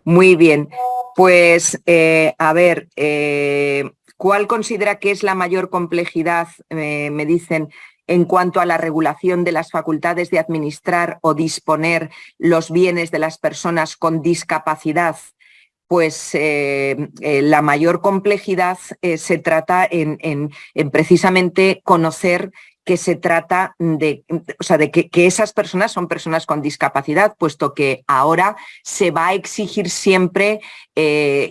Muy bien. Pues, a ver, ¿cuál considera que es la mayor complejidad, me dicen, en cuanto a la regulación de las facultades de administrar o disponer los bienes de las personas con discapacidad? Pues la mayor complejidad se trata en precisamente conocer que se trata de, o sea, de que esas personas son personas con discapacidad, puesto que ahora se va a exigir siempre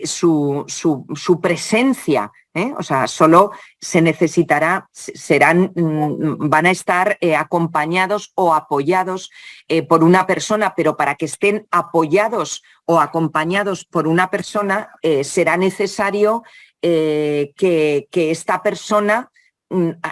su presencia. O sea, solo se necesitará, van a estar acompañados o apoyados por una persona, pero para que estén apoyados o acompañados por una persona, será necesario que esta persona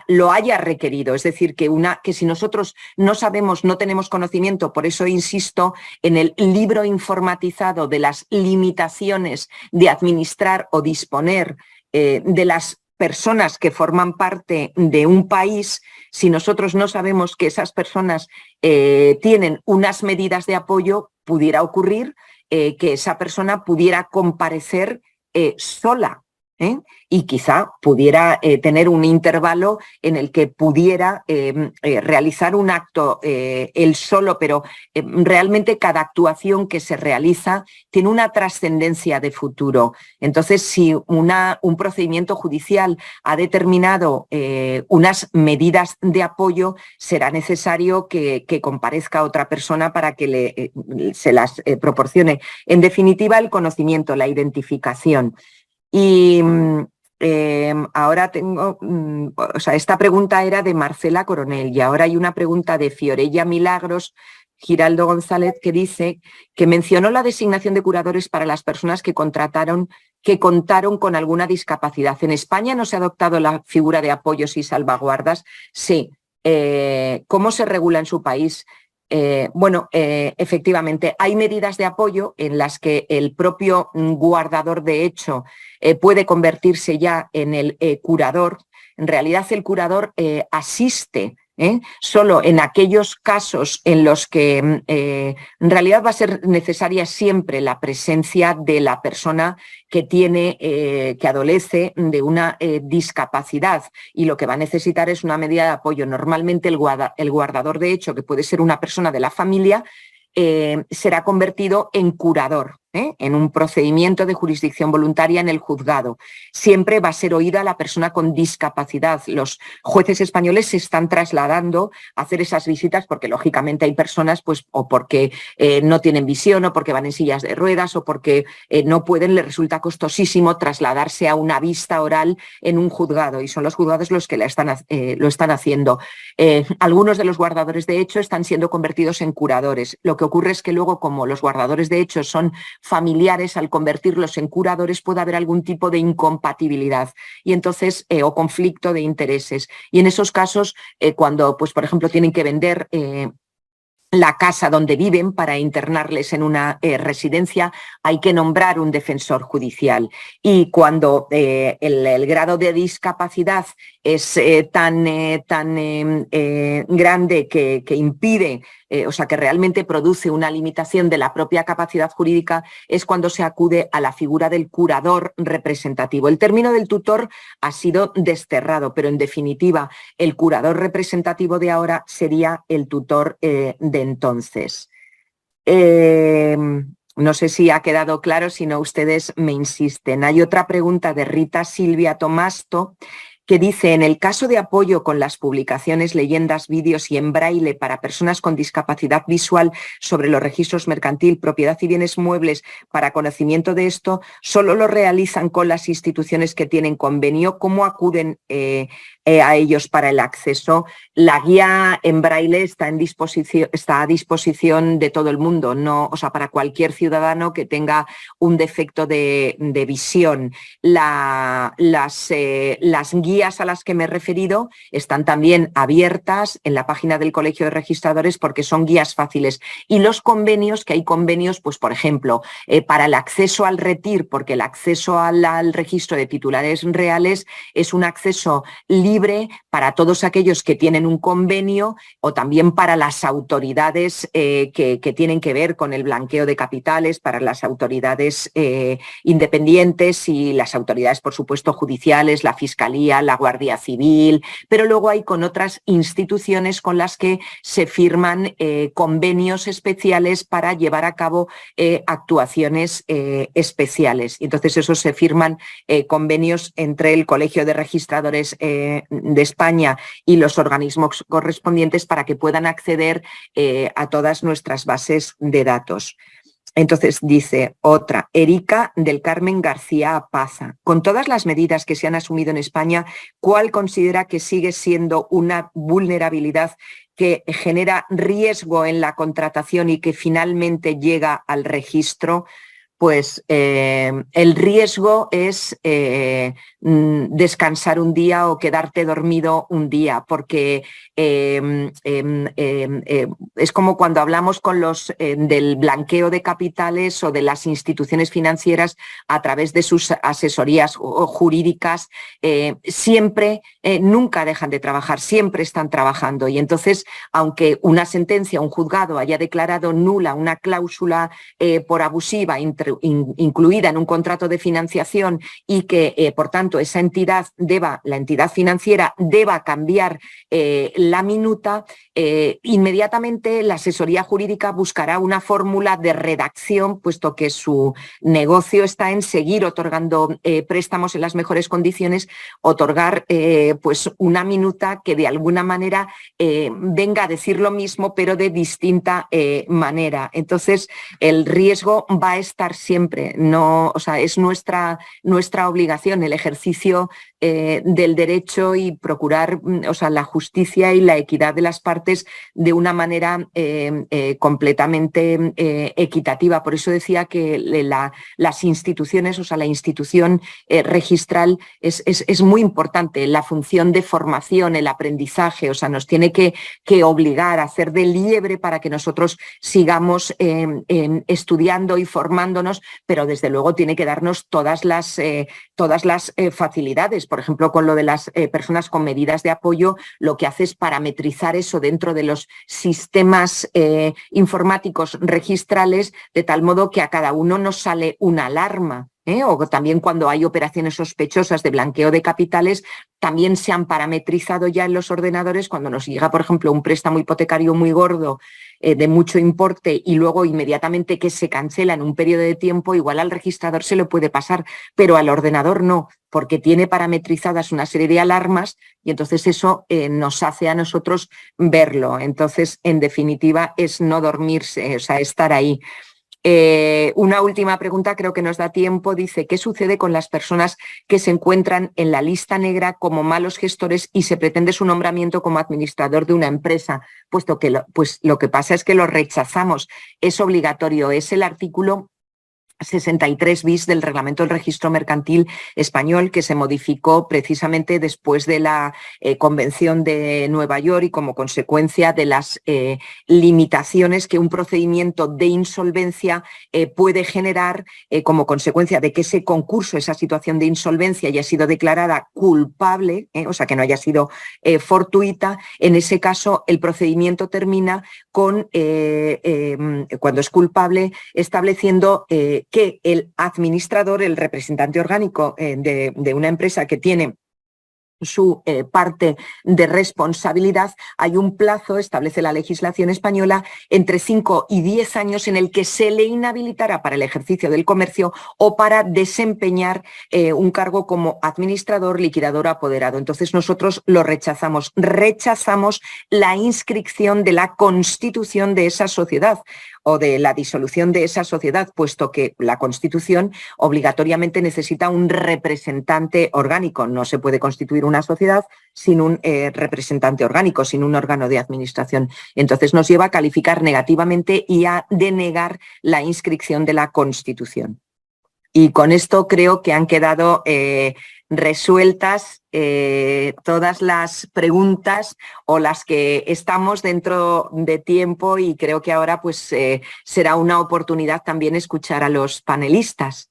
lo haya requerido. Es decir, que si nosotros no sabemos, no tenemos conocimiento, por eso insisto en el libro informatizado de las limitaciones de administrar o disponer de las personas que forman parte de un país. Si nosotros no sabemos que esas personas tienen unas medidas de apoyo, pudiera ocurrir que esa persona pudiera comparecer sola. Y quizá pudiera tener un intervalo en el que pudiera realizar un acto él solo, pero realmente cada actuación que se realiza tiene una trascendencia de futuro. Entonces, si un procedimiento judicial ha determinado unas medidas de apoyo, será necesario que comparezca otra persona para que se las proporcione. En definitiva, el conocimiento, la identificación. Y ahora tengo, o sea, esta pregunta era de Marcela Coronel y ahora hay una pregunta de Fiorella Milagros Giraldo González que dice que mencionó la designación de curadores para las personas que contaron con alguna discapacidad. ¿En España no se ha adoptado la figura de apoyos y salvaguardas? Sí. ¿Cómo se regula en su país? Efectivamente, hay medidas de apoyo en las que el propio guardador de hecho puede convertirse ya en el curador. En realidad, el curador asiste solo en aquellos casos en los que en realidad va a ser necesaria siempre la presencia de la persona que tiene, que adolece de una discapacidad, y lo que va a necesitar es una medida de apoyo. Normalmente el guardador de hecho, que puede ser una persona de la familia, será convertido en curador, en un procedimiento de jurisdicción voluntaria en el juzgado. Siempre va a ser oída la persona con discapacidad. Los jueces españoles se están trasladando a hacer esas visitas porque, lógicamente, hay personas, pues, o porque no tienen visión, o porque van en sillas de ruedas, o porque no pueden, les resulta costosísimo trasladarse a una vista oral en un juzgado, y son los juzgados los que lo están haciendo. Algunos de los guardadores de hecho están siendo convertidos en curadores. Lo que ocurre es que luego, como los guardadores de hecho son familiares, al convertirlos en curadores puede haber algún tipo de incompatibilidad y entonces o conflicto de intereses. Y en esos casos, cuando, pues, por ejemplo, tienen que vender la casa donde viven para internarles en una residencia, hay que nombrar un defensor judicial. Y cuando el grado de discapacidad es tan grande que impide, o sea, que realmente produce una limitación de la propia capacidad jurídica, es cuando se acude a la figura del curador representativo. El término del tutor ha sido desterrado, pero en definitiva el curador representativo de ahora sería el tutor de entonces. No sé si ha quedado claro, si no ustedes me insisten. Hay otra pregunta de Rita Silvia Tomasto que dice: en el caso de apoyo con las publicaciones, leyendas, vídeos y en braille para personas con discapacidad visual sobre los registros mercantil, propiedad y bienes muebles, para conocimiento de esto, ¿solo lo realizan con las instituciones que tienen convenio? ¿Cómo acuden a ellos para el acceso? La guía en braille está a disposición de todo el mundo, no, o sea, para cualquier ciudadano que tenga un defecto de visión. Las guías guías a las que me he referido están también abiertas en la página del Colegio de Registradores porque son guías fáciles. Y los convenios, que hay convenios, pues por ejemplo, para el acceso al RETIR, porque el acceso al registro de titulares reales es un acceso libre para todos aquellos que tienen un convenio o también para las autoridades que tienen que ver con el blanqueo de capitales, para las autoridades independientes y las autoridades, por supuesto, judiciales, la Fiscalía, la Guardia Civil, pero luego hay con otras instituciones con las que se firman convenios especiales para llevar a cabo actuaciones especiales. Entonces, esos se firman convenios entre el Colegio de Registradores de España y los organismos correspondientes para que puedan acceder a todas nuestras bases de datos. Entonces dice otra, Erika del Carmen García Paza. Con todas las medidas que se han asumido en España, ¿cuál considera que sigue siendo una vulnerabilidad que genera riesgo en la contratación y que finalmente llega al registro? Pues el riesgo es descansar un día o quedarte dormido un día, porque es como cuando hablamos con los del blanqueo de capitales o de las instituciones financieras a través de sus asesorías jurídicas, siempre, nunca dejan de trabajar, siempre están trabajando. Y entonces, aunque una sentencia, un juzgado haya declarado nula una cláusula por abusiva incluida en un contrato de financiación y que, por tanto, esa entidad la entidad financiera deba cambiar la minuta, inmediatamente la asesoría jurídica buscará una fórmula de redacción, puesto que su negocio está en seguir otorgando préstamos en las mejores condiciones, otorgar pues una minuta que de alguna manera venga a decir lo mismo, pero de distinta manera. Entonces, el riesgo va a estar siempre, no, o sea, es nuestra obligación el ejercicio del derecho y procurar, o sea, la justicia y la equidad de las partes de una manera completamente equitativa. Por eso decía que las instituciones, o sea, la institución registral es muy importante, la función de formación, el aprendizaje, o sea, nos tiene que obligar a hacer de liebre para que nosotros sigamos estudiando y formándonos, pero desde luego tiene que darnos todas las facilidades. Por ejemplo, con lo de las personas con medidas de apoyo, lo que hace es parametrizar eso dentro de los sistemas informáticos registrales, de tal modo que a cada uno nos sale una alarma. O también cuando hay operaciones sospechosas de blanqueo de capitales, también se han parametrizado ya en los ordenadores cuando nos llega, por ejemplo, un préstamo hipotecario muy gordo de mucho importe y luego inmediatamente que se cancela en un periodo de tiempo, igual al registrador se lo puede pasar, pero al ordenador no, porque tiene parametrizadas una serie de alarmas y entonces eso nos hace a nosotros verlo. Entonces, en definitiva, es no dormirse, o sea, estar ahí. Una última pregunta, creo que nos da tiempo, dice, ¿qué sucede con las personas que se encuentran en la lista negra como malos gestores y se pretende su nombramiento como administrador de una empresa? Puesto que lo que pasa es que lo rechazamos, es obligatorio, es el artículo 63 bis del Reglamento del Registro Mercantil Español, que se modificó precisamente después de la Convención de Nueva York y como consecuencia de las limitaciones que un procedimiento de insolvencia puede generar como consecuencia de que ese concurso, esa situación de insolvencia haya sido declarada culpable, o sea, que no haya sido fortuita. En ese caso, el procedimiento termina con, cuando es culpable, estableciendo que el administrador, el representante orgánico de una empresa que tiene su parte de responsabilidad, hay un plazo, establece la legislación española, entre 5 y 10 años en el que se le inhabilitará para el ejercicio del comercio o para desempeñar un cargo como administrador, liquidador o apoderado. Entonces nosotros lo rechazamos. Rechazamos la inscripción de la constitución de esa sociedad o de la disolución de esa sociedad, puesto que la Constitución obligatoriamente necesita un representante orgánico. No se puede constituir una sociedad sin un representante orgánico, sin un órgano de administración. Entonces nos lleva a calificar negativamente y a denegar la inscripción de la Constitución. Y con esto creo que han quedado resueltas todas las preguntas o las que estamos dentro de tiempo, y creo que ahora pues será una oportunidad también escuchar a los panelistas.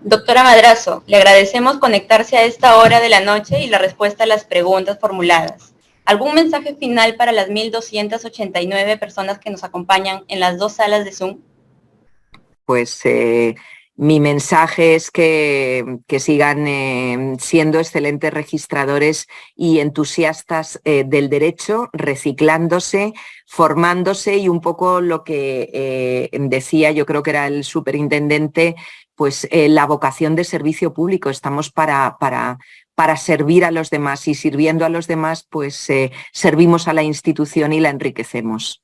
Doctora Madrazo, le agradecemos conectarse a esta hora de la noche y la respuesta a las preguntas formuladas. ¿Algún mensaje final para las 1.289 personas que nos acompañan en las 2 salas de Zoom? Pues mi mensaje es que sigan siendo excelentes registradores y entusiastas del derecho, reciclándose, formándose, y un poco lo que decía, yo creo que era el superintendente, pues la vocación de servicio público. Estamos para servir a los demás, y sirviendo a los demás, pues servimos a la institución y la enriquecemos.